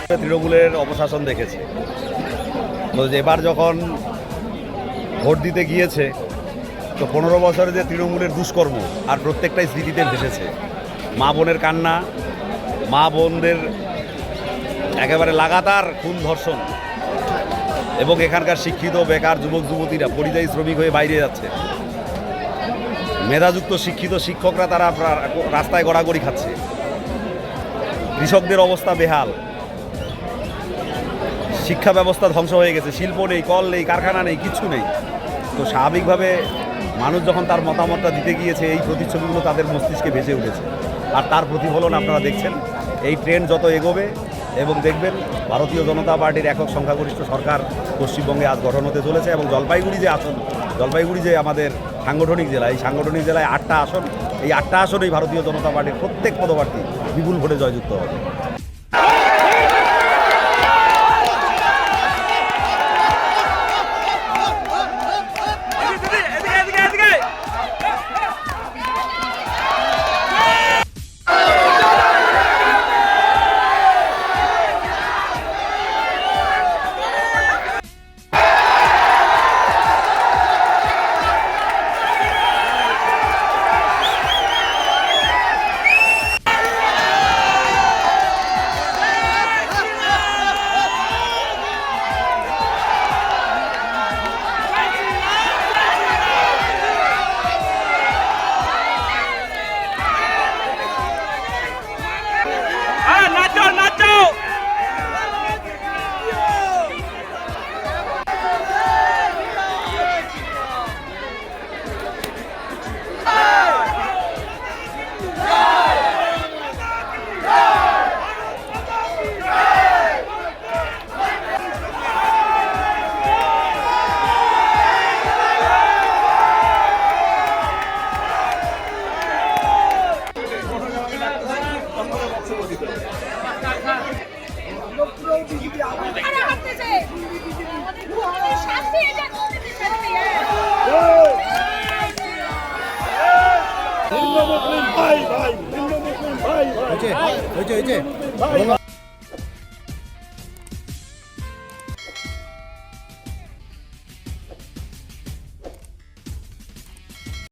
তৃণমূলের অপশাসন দেখেছে। তো এবার যখন ভোট দিতে গিয়েছে তো 15 বছরে যে তৃণমূলের দুষ্কর্ম আর প্রত্যেকটাই স্মৃতিতে ভেসেছে। মা বোনের কান্না, মা বোনদের একেবারে লাগাতার খুন ধর্ষণ, এবং এখানকার শিক্ষিত বেকার যুবক যুবতীরা পরিযায়ী শ্রমিক হয়ে বাইরে যাচ্ছে। মেধাযুক্ত শিক্ষিত শিক্ষকরা তারা রাস্তায় গড়াগড়ি খাচ্ছে। কৃষকদের অবস্থা বেহাল, শিক্ষা ব্যবস্থা ধ্বংস হয়ে গেছে, শিল্প নেই, কল নেই, কারখানা নেই, কিচ্ছু নেই। তো স্বাভাবিকভাবে মানুষ যখন তার মতামতটা দিতে গিয়েছে এই প্রতিচ্ছবিগুলো তাদের মস্তিষ্কে ভেসে উঠেছে। আর তার প্রতিফলন আপনারা দেখছেন। এই ট্রেন্ড যত এগোবে এবং দেখবেন ভারতীয় জনতা পার্টির একক সংখ্যাগরিষ্ঠ সরকার পশ্চিমবঙ্গে আজ গঠন হতে চলেছে। এবং জলপাইগুড়ি যে আমাদের সাংগঠনিক জেলা, এই সাংগঠনিক জেলায় 8টা আসন, এই 8টা আসনেই ভারতীয় জনতা পার্টির প্রত্যেক পদপ্রার্থী বিপুল ভোটে জয়যুক্ত হবে। ভাই ভাই ভাই